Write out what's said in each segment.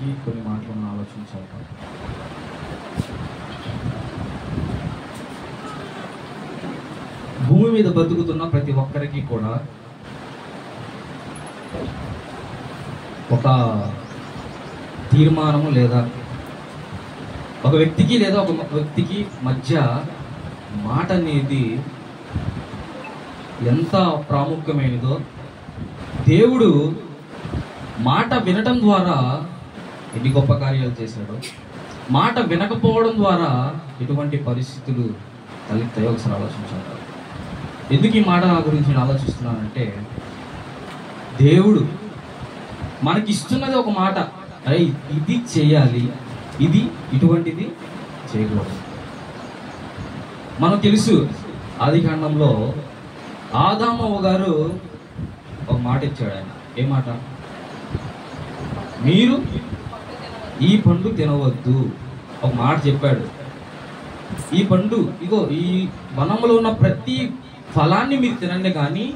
ముగించడానికి కొన్ని మాటలు మనం ఆలోచించాలి. భూమి మీద బతుకుతున్న ప్రతి ఒక్కరికి కూడా ఒక తీర్మానము లేదా ఒక వ్యక్తికి లేదా ఒక వ్యక్తికి మధ్య మాట అనేది ఎంత ప్రాముఖ్యమైనదో, దేవుడు మాట వినటం ద్వారా ఎన్ని గొప్ప కార్యాలు చేశాడో, మాట వినకపోవడం ద్వారా ఎటువంటి పరిస్థితులు తలెత్తాయో ఒకసారి ఆలోచించాలి. ఎందుకు ఈ మాట గురించి నేను ఆలోచిస్తున్నానంటే, దేవుడు మనకిస్తున్నది ఒక మాట, అరే ఇది చేయాలి, ఇది ఇటువంటిది చేయకూడదు. మనకు తెలుసు ఆదికాండంలో ఆదామవ్వ గారు ఒక మాట ఇచ్చాడు. ఆయన ఏ మాట? మీరు ఈ పండు తినవద్దు. ఒక మాట చెప్పాడు, ఈ పండు ఇగో ఈ వనంలో ఉన్న ప్రతి ఫలాన్ని మీరు తినండి, కానీ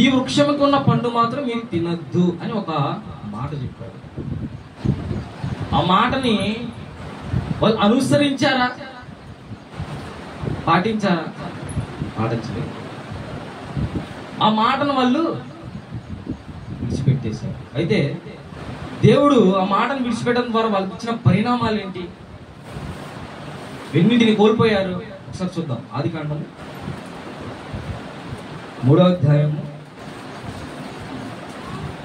ఈ వృక్షముకు ఉన్న పండు మాత్రం మీరు తినద్దు అని ఒక మాట చెప్పాడు. ఆ మాటని వాళ్ళు అనుసరించారా? పాటించారా? పాటించలేదు. ఆ మాటను వాళ్ళు విడిచిపెట్టేశారు. అయితే దేవుడు ఆ మాటను విడిచిపెట్టడం ద్వారా వాళ్ళకి ఇచ్చిన పరిణామాలు ఏంటి? ఎన్నింటిని కోల్పోయారు? ఒకసారి చూద్దాం. ఆదికాండం 3వ అధ్యాయము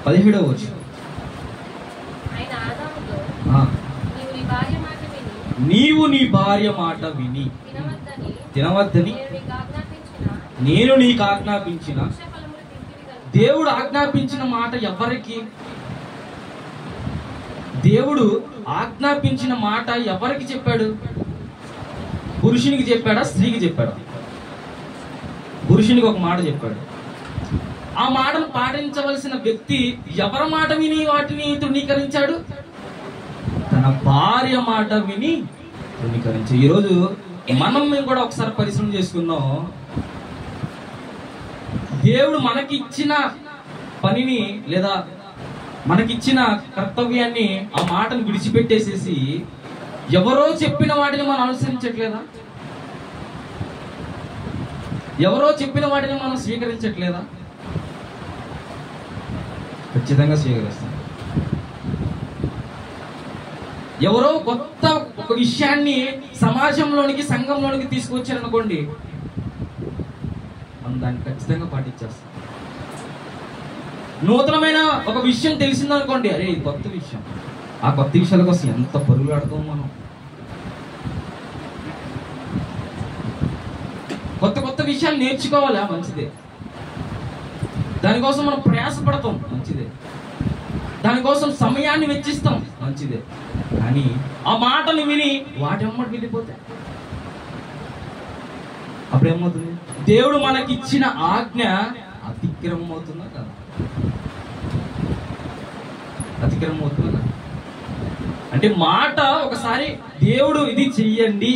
17వ వచనం. నీవు నీ భార్య మాట విని తినవద్దని నేను నీకు ఆజ్ఞాపించిన. దేవుడు ఆజ్ఞాపించిన మాట ఎవరికి? దేవుడు ఆజ్ఞాపించిన మాట ఎవరికి చెప్పాడు? పురుషునికి చెప్పాడా, స్త్రీకి చెప్పాడా? పురుషునికి ఒక మాట చెప్పాడు. ఆ మాటను పాటించవలసిన వ్యక్తి ఎవరి మాట విని వాటిని తృణీకరించాడు? తన భార్య మాట విని తృణీకరించాడు. ఈరోజు మనం కూడా ఒకసారి పరిశ్రమ చేసుకుందాం. దేవుడు మనకిచ్చిన పనిని లేదా మనకిచ్చిన కర్తవ్యాన్ని, ఆ మాటను విడిచిపెట్టేసేసి ఎవరో చెప్పిన వాటిని మనం అనుసరించట్లేదా? ఎవరో చెప్పిన వాటిని మనం స్వీకరించట్లేదా? ఖచ్చితంగా స్వీకరిస్తాం. ఎవరో కొత్త ఒక విషయాన్ని సమాజంలోనికి, సంఘంలోనికి తీసుకొచ్చారనుకోండి, మనం దాన్ని ఖచ్చితంగా పాటించేస్తాం. నూతనమైన ఒక విషయం తెలిసిందనుకోండి, అరే ఇది కొత్త విషయం, ఆ కొత్త విషయాల కోసం ఎంత పరుగులు ఆడతాం మనం. కొత్త కొత్త విషయాలు నేర్చుకోవాలి, మంచిదే. దానికోసం మనం ప్రయాసపడతాం, మంచిదే. దానికోసం సమయాన్ని వెచ్చిస్తాం, మంచిదే. కానీ ఆ మాటలు విని వాటి అమ్మటి వెళ్ళిపోతే అప్పుడేమవుతుంది? దేవుడు మనకిచ్చిన ఆజ్ఞ అతిక్రమం అవుతుందా కదా? అతిక్రమం అవుతుందా కదా? అంటే మాట ఒకసారి దేవుడు ఇది చెయ్యండి,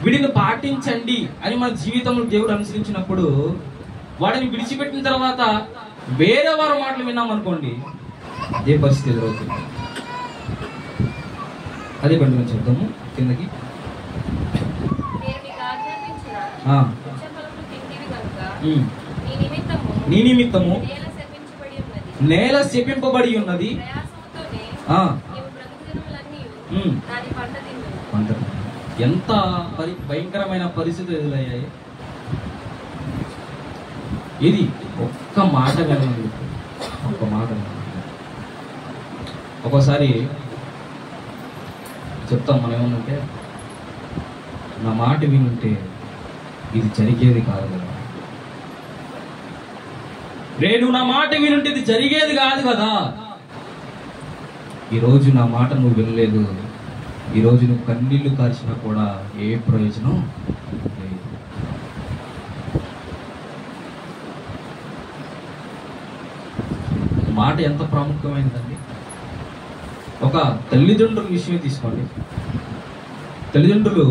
వీటిని పాటించండి అని మన జీవితంలో దేవుడు అనుసరించినప్పుడు, వాటిని విడిచిపెట్టిన తర్వాత వేరే వారి మాటలు విన్నామనుకోండి, అదే పరిస్థితి ఎదురవుతుంది. అదే బండి నుంచి చెప్తాము కిందకి. నీ నిమిత్తము నేల శపింపబడి ఉన్నది, ఎంత భయంకరమైన పరిస్థితులు ఎదురయ్యాయి. ఇది ఒక్క మాట వినండి, ఒక్క మాట. ఒక్కోసారి చెప్తాం మనం ఏమన్నంటే, నా మాట వినుంటే ఇది జరిగేది కాదు కదా. రేడు నా మాట వినుంటే ఇది జరిగేది కాదు కదా. ఈరోజు నా మాట నువ్వు వినలేదు, ఈరోజు నువ్వు కన్నీళ్లు కార్చినా కూడా ఏ ప్రయోజనం లేదు. మాట ఎంత ప్రాముఖ్యమైనదండి. ఒక తల్లిదండ్రుల విషయమే తీసుకోండి. తల్లిదండ్రులు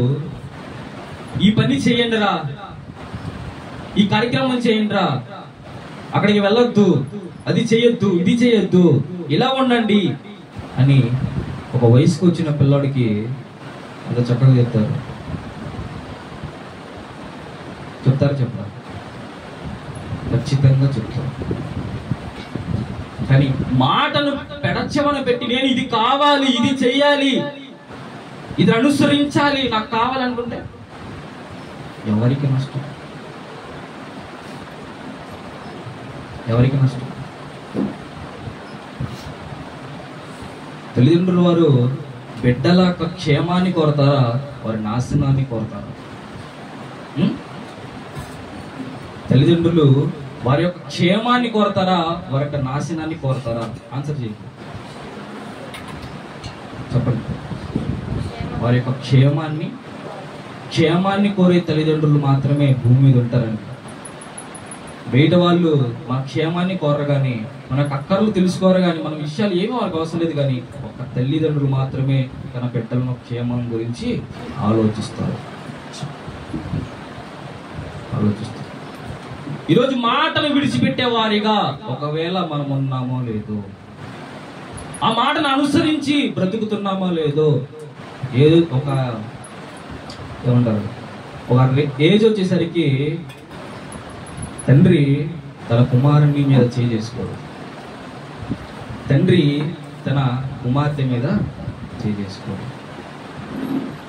ఈ పని చేయండి రా, ఈ కార్యక్రమం చేయండి రా, అక్కడికి వెళ్ళొద్దు, అది చేయొద్దు, ఇది చేయొద్దు, ఇలా ఉండండి అని ఒక వయసుకు వచ్చిన పిల్లాడికి అంత చక్కగా చెప్తారు చెప్పారు, ఖచ్చితంగా చెప్తారు. కానీ మాటను పెడచెవన పెట్టి నేను ఇది కావాలి, ఇది చెయ్యాలి, ఇది అనుసరించాలి, నాకు కావాలనుకుంటే ఎవరికి నష్టం? ఎవరికి నష్టం? తల్లిదండ్రులు వారు బిడ్డల క్షేమాన్ని కోరతారా, వారి నాశనాన్ని కోరతారా? తల్లిదండ్రులు వారి యొక్క క్షేమాన్ని కోరతారా, వారి యొక్క నాశనాన్ని కోరతారా? ఆన్సర్ చేయండి, చెప్పండి. వారి యొక్క క్షేమాన్ని కోరే తల్లిదండ్రులు మాత్రమే భూమి మీద ఉంటారండి. బయట వాళ్ళు మన క్షేమాన్ని కోరరు కానీ, మన అక్కర్లు తెలుసుకోరు కానీ, మన విషయాలు ఏమీ వాళ్ళకి అవసరం లేదు. కానీ ఒక తల్లిదండ్రులు మాత్రమే తన బిడ్డల క్షేమం గురించి ఆలోచిస్తారు. ఈరోజు మాటను విడిచిపెట్టే వారిగా ఒకవేళ మనం ఉన్నామో లేదో, ఆ మాటను అనుసరించి బ్రతుకుతున్నామో లేదో, ఏదో ఒక ఏజ్ వచ్చేసరికి తండ్రి తన కుమారుని మీద చేసుకోడు, తండ్రి తన కుమార్తె మీద చేసుకోడు.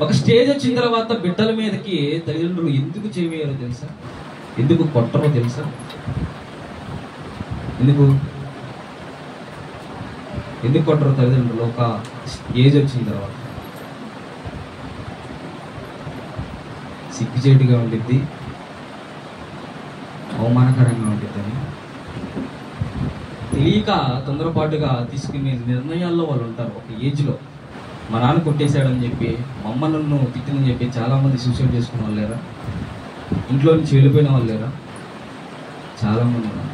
ఒక స్టేజ్ వచ్చిన తర్వాత బిడ్డల మీదకి తల్లిదండ్రులు ఎందుకు చేయవేయాలో తెలుసా? ఎందుకు కొట్టరో తెలుసా? ఎందుకు కొట్టరో తల్లిదండ్రులు? ఒక ఏజ్ వచ్చిన తర్వాత సిగ్గుచేటుగా ఉండిద్ది, అవమానకరంగా ఉండిద్దని తెలియక తొందరపాటుగా తీసుకునే నిర్ణయాల్లో వాళ్ళు ఉంటారు. ఒక ఏజ్లో మా నాన్న కొట్టేశాడని చెప్పి, మా అమ్మ నన్ను తిట్టిందని చెప్పి చాలామంది సూసైడ్ చేసుకున్న వాళ్ళు లేరా? ఇంట్లో నుంచి వెళ్ళిపోయిన వాళ్ళు లేరా? చాలామంది ఉన్నారు.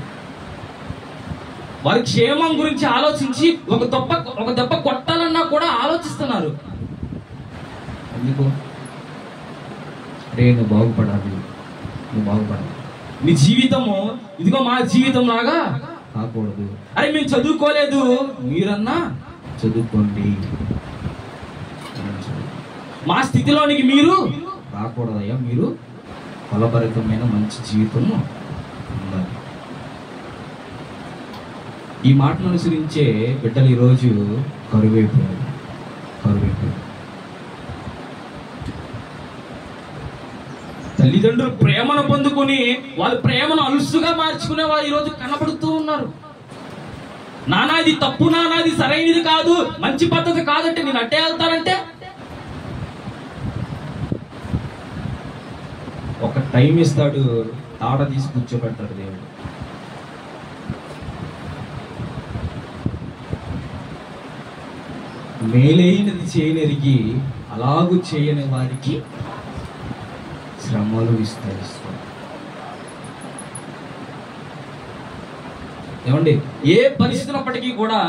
వారి క్షేమం గురించి ఆలోచించి ఒక దెబ్బ కొట్టాలన్నా కూడా ఆలోచిస్తున్నారు. ఎందుకు? రే నువ్వు బాగుపడాలి, నీ జీవితము ఇదిగో మా జీవితం లాగా కాకూడదు. అరే మేము చదువుకోలేదు, మీరన్నా చదువుకోండి, మా స్థితిలోనికి మీరు రాకూడదయ్యా, మీరు ఫలభరితమైన మంచి జీవితము ఉండాలి. ఈ మాటను అనుసరించే బిడ్డలు ఈరోజు కరువైపోయారు. తల్లిదండ్రులు ప్రేమను పొందుకుని వాళ్ళ ప్రేమను అలుసుగా మార్చుకునే వాళ్ళు ఈరోజు కనబడుతూ ఉన్నారు. నానా ఇది తప్పు, నానా ఇది సరైనది కాదు, మంచి పద్ధతి కాదంటే నేను అట్టే వెళ్తానంటే ఒక టైం ఇస్తాడు, తాట తీసి కూర్చోబెడతాడు దేవుడు. మేలైనది చేయనెరిగి అలాగూ చేయని వారికి శ్రమలు విస్తరిస్తాయి. ఏమండి, ఏ పరిస్థితులప్పటికీ కూడా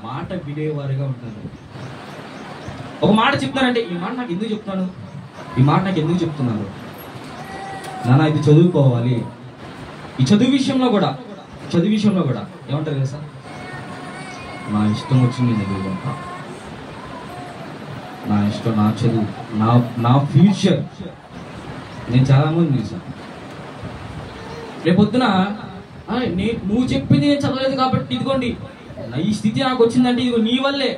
మాట వినేవారుగా ఉంటారు. ఒక మాట చెప్తానంటే ఈ మాట నాకు ఎందుకు చెప్తాను, ఈ మాట నాకు ఎందుకు చెప్తున్నారు నాన్న, ఇది చదువుకోవాలి. ఈ చదువు విషయంలో కూడా ఏమంటారు కదా సార్, నా ఇష్టం వచ్చింది చదువుకుంటా, నా ఇష్టం, నా చదువు, నా ఫ్యూచర్. నేను చాలామంది చూసాను, రేపొద్దున నువ్వు చెప్పింది నేను చదవలేదు కాబట్టి ఇదిగోండి ఈ స్థితి నాకు వచ్చిందంటే ఇదిగో నీ వల్లే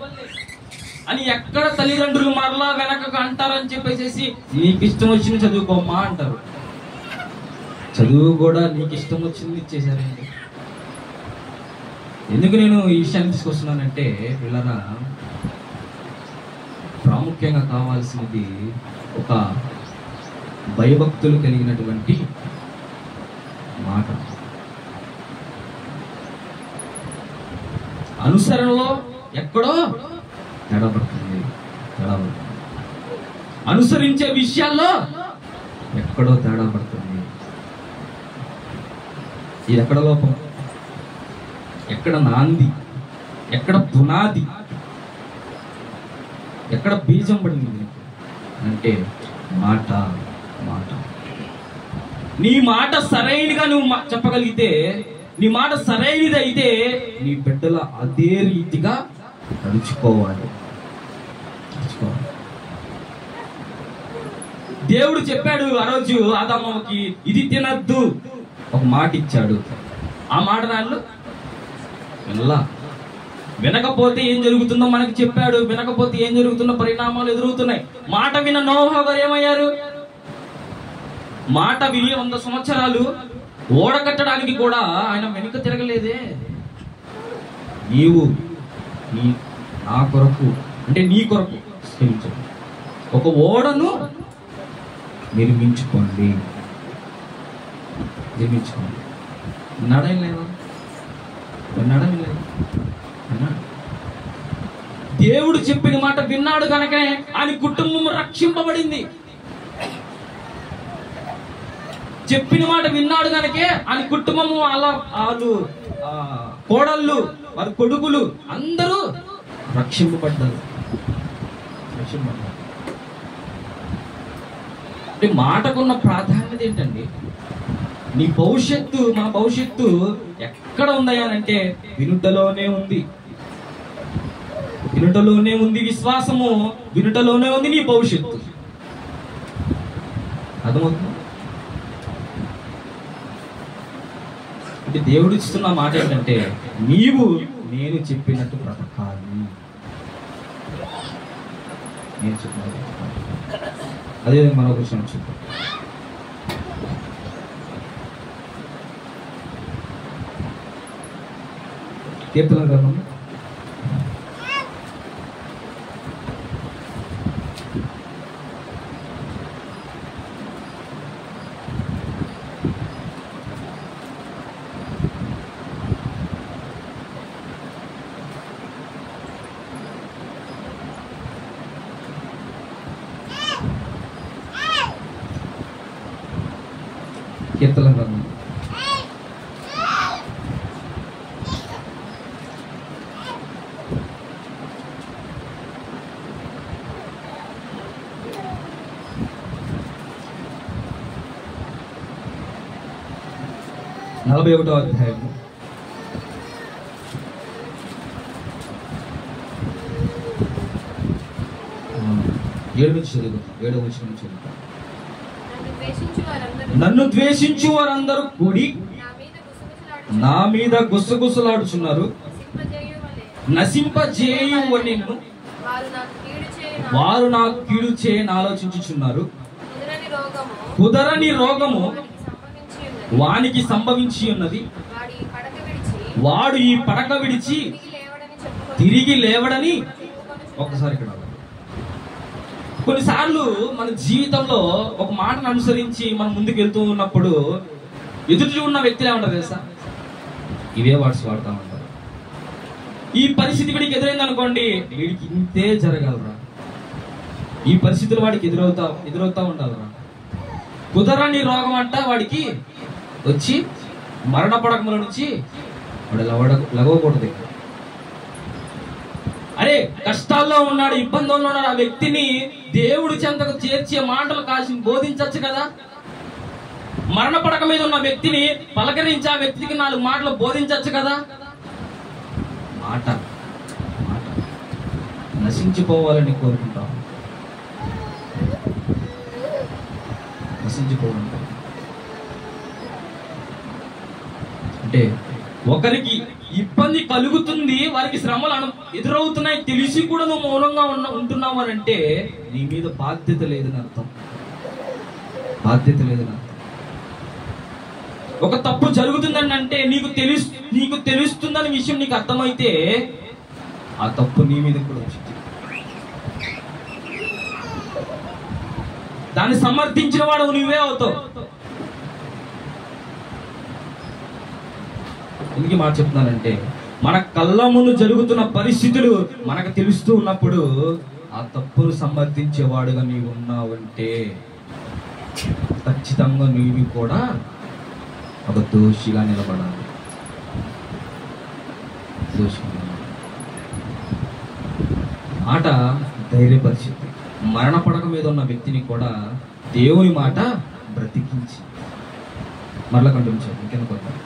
అని ఎక్కడ తల్లిదండ్రులు మరలా వెనక అంటారని చెప్పేసి నీకు ఇష్టం వచ్చింది చదువుకోమ్మా అంటారు. చదువు కూడా నీకు ఇష్టం వచ్చింది ఇచ్చేసారండి. ఎందుకు నేను ఈ విషయాన్ని తీసుకొస్తున్నానంటే పిల్లరా, ప్రాముఖ్యంగా కావాల్సినది ఒక భయభక్తులు కలిగినటువంటి మాట. అనుసరణలో ఎక్కడో తేడాపడుతుంది. అనుసరించే విషయాల్లో ఎక్కడో తేడా పడుతుంది. ఇది ఎక్కడ లోపం, ఎక్కడ నాంది, ఎక్కడ పునాది, ఎక్కడ బీజం పడింది అంటే మాట. నీ మాట సరైనగా నువ్వు చెప్పగలిగితే, నీ మాట సరైనది అయితే నీ బిడ్డల అదే రీతిగా నడుచుకోవాలి. దేవుడు చెప్పాడు ఆ రోజు ఆదాముకి, ఇది తినద్దు, ఒక మాట ఇచ్చాడు. ఆ మాట వాళ్ళు వినకపోతే ఏం జరుగుతుందో మనకి చెప్పాడు. వినకపోతే ఏం జరుగుతున్న పరిణామాలు ఎదురవుతున్నాయి. మాట విన్న నోహ గారు ఏమయ్యారు? మాట విని 100 సంవత్సరాలు ఓడ కట్టడానికి కూడా ఆయన వెనుక తిరగలేదే. నీవు నా కొరకు, అంటే నీ కొరకు ఒక ఓడను నిర్మించుకోండి. విన్నాడా లేదా? దేవుడు చెప్పిన మాట విన్నాడు కనుకనే ఆయన కుటుంబం రక్షింపబడింది. చెప్పిన మాట విన్నాడు కనుకే ఆయన కుటుంబము, వాళ్ళు కోడళ్ళు, వారి కొడుకులు అందరూ రక్షింపబడ్డారు. అంటే మాటకున్న ప్రాధాన్యత ఏంటండి? నీ భవిష్యత్తు, మన భవిష్యత్తు ఎక్కడ ఉందయ్యానంటే వినుటలోనే ఉంది. వినుటలోనే ఉంది విశ్వాసము, వినుటలోనే ఉంది నీ భవిష్యత్తు. అర్థమవుతుంది? అంటే దేవుడు ఇస్తున్న మాట ఏంటంటే నీవు నేను చెప్పినట్టు బ్రతకాలి. నేను చెప్పినట్టు అదే మరొక విషయం చెప్పాను. కీర్తన గ్రంథం 41వ అధ్యాయం 7వ వచనం చదువుతా. నన్ను ద్వేషించు వారందరూ కూడి నా మీద గుసగుసలాడుచున్నారు. నశింపజేయువ నిన్ను వారు నాకు కీడు చేయని ఆలోచించుచున్నారు. కుదరని రోగము వానికి సంభవించి ఉన్నది. వాడు ఈ పడక విడిచి తిరిగి లేవడని. ఒక్కసారి ఇక్కడ కొన్నిసార్లు మన జీవితంలో ఒక మాటను అనుసరించి మనం ముందుకు వెళ్తూ ఉన్నప్పుడు ఎదుటి ఉన్న వ్యక్తులు ఏమంటారు తెలుసా? ఇవే వర్డ్స్ వాడుతూ ఉంటారు. ఈ పరిస్థితి వీడికి ఎదురైంది అనుకోండి, వీడికి ఇంతే జరగలరా, ఈ పరిస్థితులు వాడికి ఎదురవుతా ఉండాలరా. కుదరని రోగం అంట వాడికి వచ్చి మరణ పడకముల నుంచి వాడు లగవకూడదు. అరే కష్టాల్లో ఉన్నాడు, ఇబ్బందుల్లో ఉన్నాడు, ఆ వ్యక్తిని దేవుడి చెంతకు చేర్చే మాటలు కాసి బోధించచ్చు కదా. మరణ పడక మీద ఉన్న వ్యక్తిని పలకరించి ఆ వ్యక్తికి 4 మాటలు బోధించచ్చు కదా. మాట నశించిపోవాలని కోరుకుంటాం, నశించిపోవాలంటాం. అంటే ఒకరికి ఇబ్బంది కలుగుతుంది, వారికి శ్రమలు ఎదురవుతున్నాయి, తెలిసి కూడా నువ్వు మౌనంగా ఉంటున్నావు అని అంటే నీ మీద బాధ్యత లేదని అర్థం. బాధ్యత లేదని అర్థం. ఒక తప్పు జరుగుతుందని అంటే నీకు తెలుస్తుందని విషయం నీకు అర్థమైతే ఆ తప్పు నీ మీద కూడా వచ్చింది. దాన్ని సమర్థించిన వాడు నువ్వే అవుతావు. ఎందుకు మాట చెప్తున్నానంటే మన కళ్ళ ముందు జరుగుతున్న పరిస్థితులు మనకు తెలుస్తూ ఉన్నప్పుడు ఆ తప్పును సమర్థించేవాడుగా నీవు ఉన్నావంటే ఖచ్చితంగా నీవు కూడా ఒక దోషిగా నిలబడాలి. మాట ధైర్యపరిచింది. మరణ పడక మీద ఉన్న వ్యక్తిని కూడా దేవుని మాట బ్రతికించి మరలా కంటిన్యూ కింద కొత్త.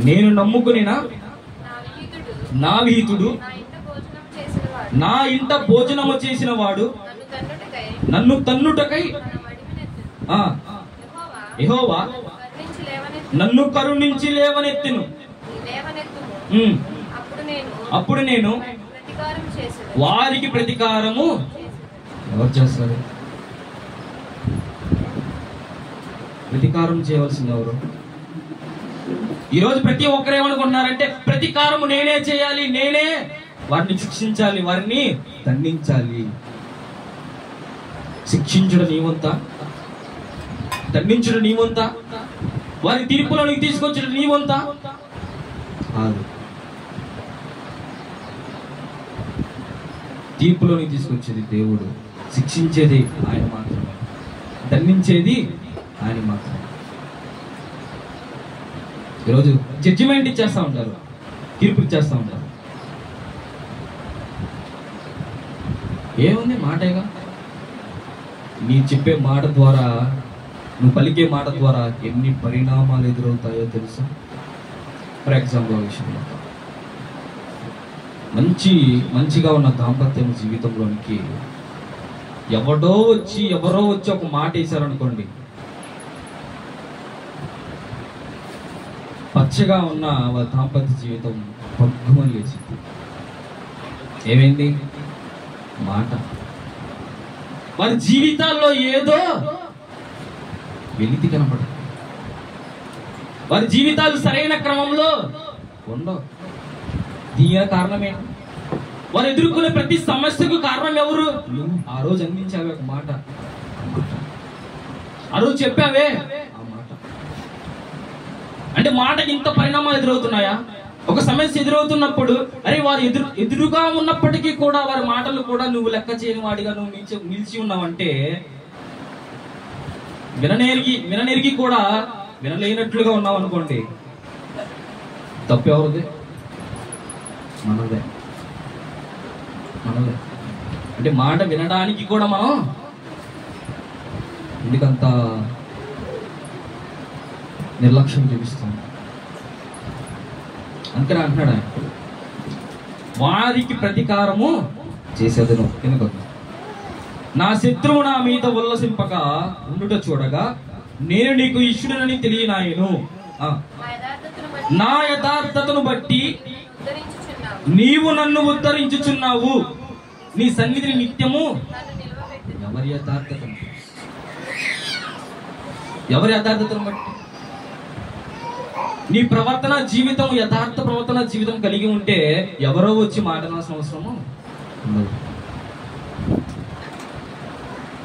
నేను నమ్ముకుని నా విహితుడు నా ఇంట భోజనము చేసిన వాడు నన్ను తన్నుటకై యెహోవా నన్ను కరుణించి లేవనెత్తెను. అప్పుడు నేను వారికి ప్రతీకారము. ఎవరు చేస్తారు? ప్రతీకారం చేయవలసింది ఎవరు? ఈరోజు ప్రతి ఒక్కరు ఏమనుకుంటున్నారంటే ప్రతీకారము నేనే చేయాలి, నేనే వారిని శిక్షించాలి, వారిని దండించాలి. శిక్షించడం నీవంతా, దండించడం నీవంతా, వారి తీర్పులోనికి తీసుకొచ్చడం నీవంతా కాదు. తీర్పులోనికి తీసుకొచ్చేది దేవుడు, శిక్షించేది ఆయన మాత్రమే, దండించేది ఆయన మాత్రమే. ఈరోజు జడ్జిమెంట్ ఇచ్చేస్తా ఉంటారు, తీర్పు ఇచ్చేస్తా ఉంటారు. ఏముంది? మాటేగా. నీ చెప్పే మాట ద్వారా, నువ్వు పలికే మాట ద్వారా ఎన్ని పరిణామాలు ఎదురవుతాయో తెలుసా? ఫర్ ఎగ్జాంపుల్ విషయంలో మంచిగా ఉన్న దాంపత్యం జీవితంలోనికి ఎవరో వచ్చి ఒక మాట వేశారనుకోండి, పచ్చగా ఉన్న వాళ్ళ దాంపత్య జీవితం పగ్గుమని లేచింది. ఏమైంది? మాట. వారి జీవితాల్లో ఏదో వెలితి కనపడదు, వారి జీవితాలు సరైన క్రమంలో ఉండవు. దీని కారణమే వారు ఎదుర్కొనే ప్రతి సమస్యకు కారణం ఎవరు? ఆ రోజు అందించావే ఒక మాట, ఆ రోజు చెప్పావే ఆ మాట. అంటే మాటకి ఇంత పరిణామాలు ఎదురవుతున్నాయా? ఒక సమస్య ఎదురవుతున్నప్పుడు అరే వారు ఎదురుగా ఉన్నప్పటికీ కూడా వారి మాటలు కూడా నువ్వు లెక్క చేయని వాడిగా నువ్వు నిలిచి ఉన్నావంటే, విననేరికి కూడా వినలేనట్లుగా ఉన్నావు అనుకోండి, తప్పెవరిది? మనదే. అంటే మాట వినడానికి కూడా మనం ఎందుకంత నిర్లక్ష్యం చూపిస్తాం? అందుకని అంటున్నాడు ఆయన, వారికి ప్రతీకారము చేసేదను ఎందుకు నా శత్రువు నా మీద ఉల్లసింపక ఉండుట చూడగా నేను నీకు ఇష్టుడనని తెలియనాయను. నా యథార్థతను బట్టి నీవు నన్ను ఉద్ధరించుచున్నావు, నీ సన్నిధిని నిత్యము. ఎవరి యథార్థతను బట్టి? నీ ప్రవర్తన జీవితం యథార్థ ప్రవర్తన జీవితం కలిగి ఉంటే ఎవరో వచ్చి మాట్లాడాల్సిన అవసరము ఉండదు.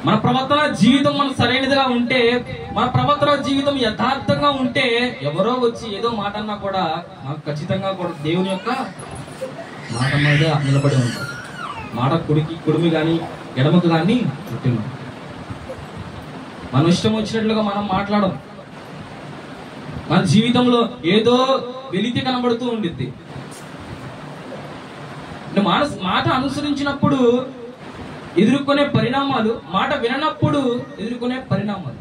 మన ప్రవర్తన జీవితం మన సరైనదిగా ఉంటే, మన ప్రవర్తన జీవితం యథార్థంగా ఉంటే ఎవరో వచ్చి ఏదో మాట అన్నా కూడా మనకు ఖచ్చితంగా కూడా దేవుని యొక్క మాట మీద నిలబడి ఉంటాం. మాట కుడిమి కానీ ఎడమకు కానీ చుట్టిన మన ఇష్టం వచ్చినట్లుగా మనం మాట్లాడం. మన జీవితంలో ఏదో వెలితి కనబడుతూ ఉండిద్ది. మాట అనుసరించినప్పుడు ఎదుర్కొనే పరిణామాలు, మాట విననప్పుడు ఎదుర్కొనే పరిణామాలు.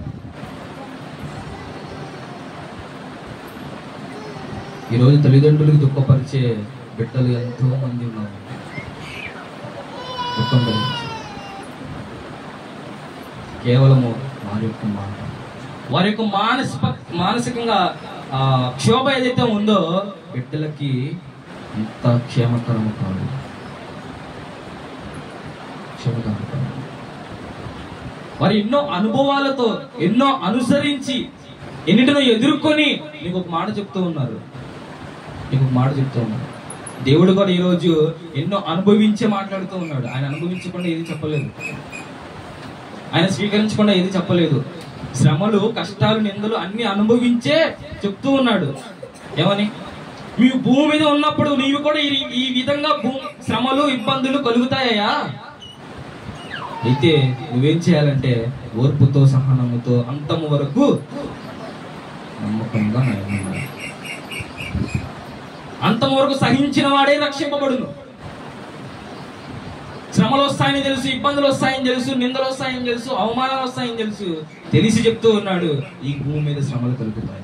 ఈరోజు తల్లిదండ్రులకు దుఃఖపరిచే బిడ్డలు ఎంతో మంది ఉన్నారు. దుఃఖం కలిగించి కేవలము వారి యొక్క మానసికంగా క్షోభ ఏదైతే ఉందో బిడ్డలకి ఎంత క్షేమకరము కాదు. వారు ఎన్నో అనుభవాలతో ఎన్నో అనుసరించి ఎన్నిటినో ఎదుర్కొని నీకు ఒక మాట చెప్తూ ఉన్నారు. దేవుడు కూడా ఈరోజు ఎన్నో అనుభవించే మాట్లాడుతూ ఉన్నాడు. ఆయన అనుభవించకుండా ఏది చెప్పలేదు, ఆయన స్వీకరించకుండా ఏది చెప్పలేదు. శ్రమలు, కష్టాలు, నిందలు అన్ని అనుభవించే చెప్తూ ఉన్నాడు. ఏమని? మీ భూమి మీద ఉన్నప్పుడు నీవు కూడా ఈ విధంగా శ్రమలు, ఇబ్బందులు కలుగుతాయా? అయితే నువ్వేం చేయాలంటే ఓర్పుతో, సహనముతో అంతము వరకు నమ్మకంగా అంతము వరకు సహించిన వాడే రక్షింపబడును. శ్రమలు వస్తాయని తెలుసు, ఇబ్బందులు వస్తాయని తెలుసు, నిందలు వస్తాయని తెలుసు, అవమానాలు వస్తాయని తెలుసు, తెలిసి చెప్తూ ఉన్నాడు ఈ భూమి మీద శ్రమలు కలుగుతాయి,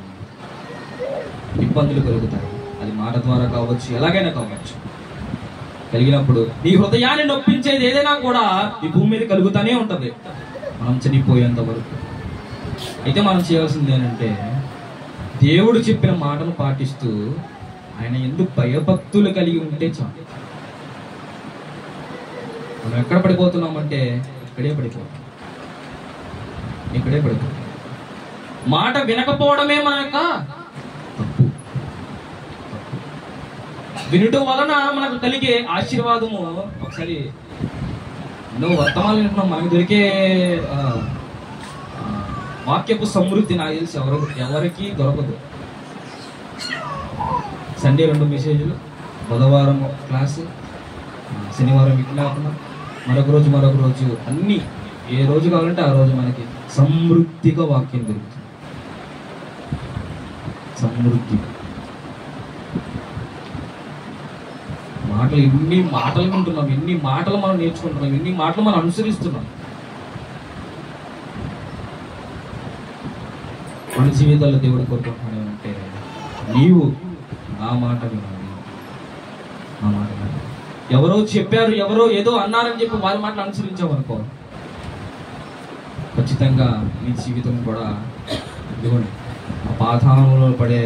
ఇబ్బందులు కలుగుతాయి. అది మాట ద్వారా కావచ్చు, ఎలాగైనా కావచ్చు. కలిగినప్పుడు నీ హృదయాన్ని నొప్పించేది ఏదైనా కూడా ఈ భూమి మీద కలుగుతూనే ఉంటది మనం చనిపోయేంత వరకు. అయితే మనం చేయాల్సింది ఏంటంటే దేవుడు చెప్పిన మాటను పాటిస్తూ ఆయన ఎందుకు భయభక్తులు కలిగి ఉంటే చాలు. మనం ఎక్కడ పడిపోతున్నామంటే ఇక్కడే పడిపోతాం. మాట వినకపోవడమే మన యొక్క తప్పు. వినటం వలన మనకు కలిగే ఆశీర్వాదము, ఒకసారి ఎన్నో వర్తమానాలు వింటున్నాం, మనకు దొరికే వాక్యపు సమృద్ధి నాకు తెలిసి ఎవరికి దొరకదు. సండే 2 మెసేజ్లు, బుధవారం క్లాసు, శనివారం విజ్ఞాపన, మరొక రోజు అన్ని ఏ రోజు కావాలంటే ఆ రోజు మనకి సమృద్ధిగా వాక్యం దొరుకుతుంది. సమృద్ధి మాటలు, ఎన్ని మాటలు వింటున్నాం, ఎన్ని మాటలు మనం నేర్చుకుంటున్నాం, ఎన్ని మాటలు మనం అనుసరిస్తున్నాం. మన జీవితాల్లో దేవుడు కోరుకుంటున్నాడు అంటే నీవు నా మాట వినాలి, నా మాట వినాలి. ఎవరో చెప్పారు, ఎవరో ఏదో అన్నారని చెప్పి వారి మాటలు అనుసరించామనుకో, ఖచ్చితంగా నీ జీవితం కూడా ఇదిగోండి ఆ పాతాళంలో పడే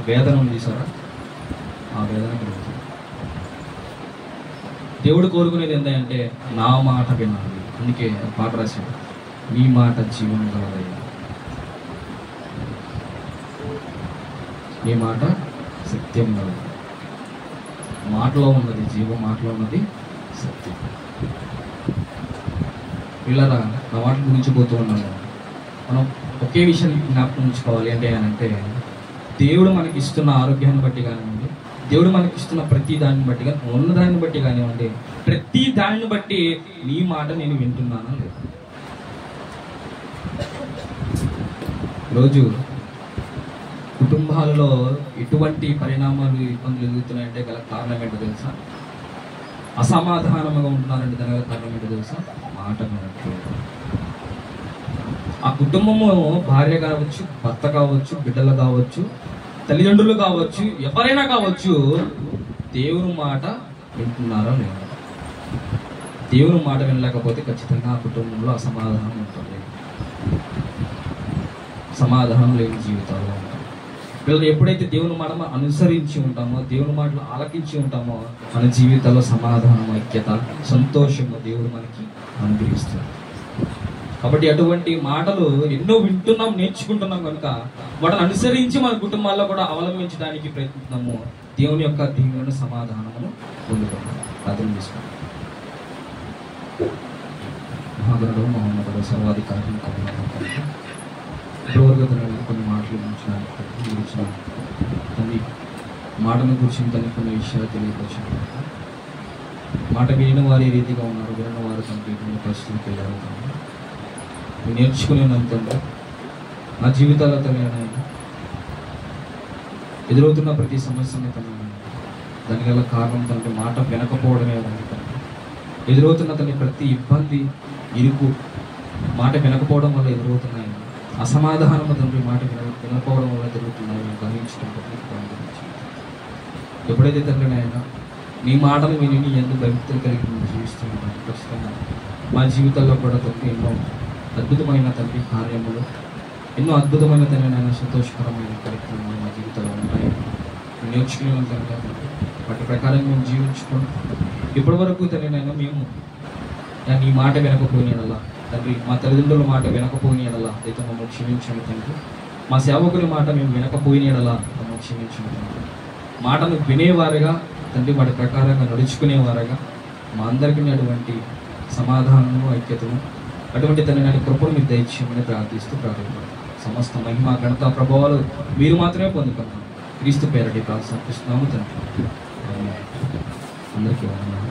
వేదన ఉంది సారా, ఆ వేదన కలుగుతుంది. దేవుడు కోరుకునేది ఏంటంటే నా మాట వినాలి. అందుకే పాట రాశాడు, నీ మాట జీవం గలదయ్యా, నీ మాట సత్యం గలదు. మాటలో ఉన్నది జీవం, మాటలో ఉన్నది సత్యం. పిల్లరా, నా మాట గురించి పోతూ ఉన్నాము. మనం ఒకే విషయం జ్ఞాపకం ఉంచుకోవాలి అంటే దేవుడు మనకి ఇస్తున్న ఆరోగ్యాన్ని బట్టి కానివ్వండి, దేవుడు మనకి ఇస్తున్న ప్రతి దాన్ని బట్టి కానీ, ఉన్నదాన్ని బట్టి కానివ్వండి, ప్రతి దాన్ని బట్టి నీ మాట నేను వింటున్నానా లేదు. రోజు కుటుంబాలలో ఎటువంటి పరిణామాలు, ఇబ్బందులు ఎదుగుతున్నాయంటే గల కారణం ఏంటో తెలుసా? అసమాధానంగా ఉంటున్నారంటే దాని గల కారణం ఏంటో తెలుసా? మాట వినట్లేదు. ఆ కుటుంబము భార్య కావచ్చు, భర్త కావచ్చు, బిడ్డలు కావచ్చు, తల్లిదండ్రులు కావచ్చు, ఎవరైనా కావచ్చు, దేవుని మాట వింటున్నారా లేదా? దేవుని మాట వినలేకపోతే ఖచ్చితంగా ఆ కుటుంబంలో అసమాధానం ఉంటుంది, సమాధానం లేని జీవితాలు ఉంటాయి. పిల్లలు ఎప్పుడైతే దేవుని మాట అనుసరించి ఉంటామో, దేవుని మాటలు ఆలకించి ఉంటామో, మన జీవితాల్లో సమాధానం, ఐక్యత, సంతోషము దేవుడు మనకి అనుగ్రహిస్తుంది. కాబట్టి అటువంటి మాటలు ఎన్నో వింటున్నాం, నేర్చుకుంటున్నాం కనుక వాటిని అనుసరించి మన కుటుంబాల్లో కూడా అవలంబించడానికి ప్రయత్నిస్తున్నాము. దేవుని యొక్క దీవెనను, సమాధానమును పొందుతున్నాం. ప్రార్థన చేసుకుంటాం. మహాగణుడు మహోన్నతుడు సర్వాధికారి ఇప్పటివరకు కొన్ని మాటలు గురించిన తల్లి మాటను గురించి తనకి కొన్ని విషయాలు తెలియపరిచాను. మాట విని వారు ఏ రీతిగా ఉన్నారు, వినని వారు తనకి ఎటువంటి పరిస్థితికి వెళ్ళారు. నేర్చుకునేంతంటే నా జీవితాల్లో తన ఎదురవుతున్న ప్రతి సమస్యని తన దానికి గల కారణం తనకి మాట వినకపోవడమే. ఎదురవుతున్న తన ప్రతి ఇబ్బంది, ఇరుకు మాట వినకపోవడం వల్ల ఎదురవుతున్నాయి. అసమాధానం తండ్రి మాట వినకపోవడం వల్ల జరుగుతున్నాయి. గ్రహించుకుంటుంది. ఎప్పుడైతే తండ్రి నాయన నీ మాటలు విని నీ ఎందుకు భక్తులు కలిగి జీవిస్తున్నాను, ఖచ్చితంగా మా జీవితాల్లో కూడా తండ్రి ఎన్నో అద్భుతమైన తండ్రి కార్యములు, ఎన్నో అద్భుతమైన తండ్రి నాయన సంతోషకరమైన కార్యక్రమాలు మా జీవితంలో ఉంటాయి. నేర్చుకునే తండ్రి వాటి ప్రకారం మేము జీవించుకోండి. ఇప్పటి వరకు తండ్రి నాయన మేము నీ మాట వినకపోయినలా తండ్రి, మా తల్లిదండ్రుల మాట వినకపోయినలా అయితే మమ్మల్ని క్షమించండి తండ్రి. మా సేవకుని మాట మేము వినకపోయినలా మమ్మల్ని క్షమించండి తండ్రి. మాటను వినేవారుగా తండ్రి, వాటి ప్రకారంగా నడుచుకునేవారుగా మా అందరికీ అటువంటి సమాధానము, ఐక్యతను, అటువంటి తన కృపను మీరు దయచేయమని ప్రార్థిస్తూ సమస్త మహిమ, ఘనత, ప్రభావాలు మీరు మాత్రమే పొందుకున్నాం. క్రీస్తు పేరటి ప్రార్థిస్తున్నాము తండ్రి. అందరికీ వందనాలు.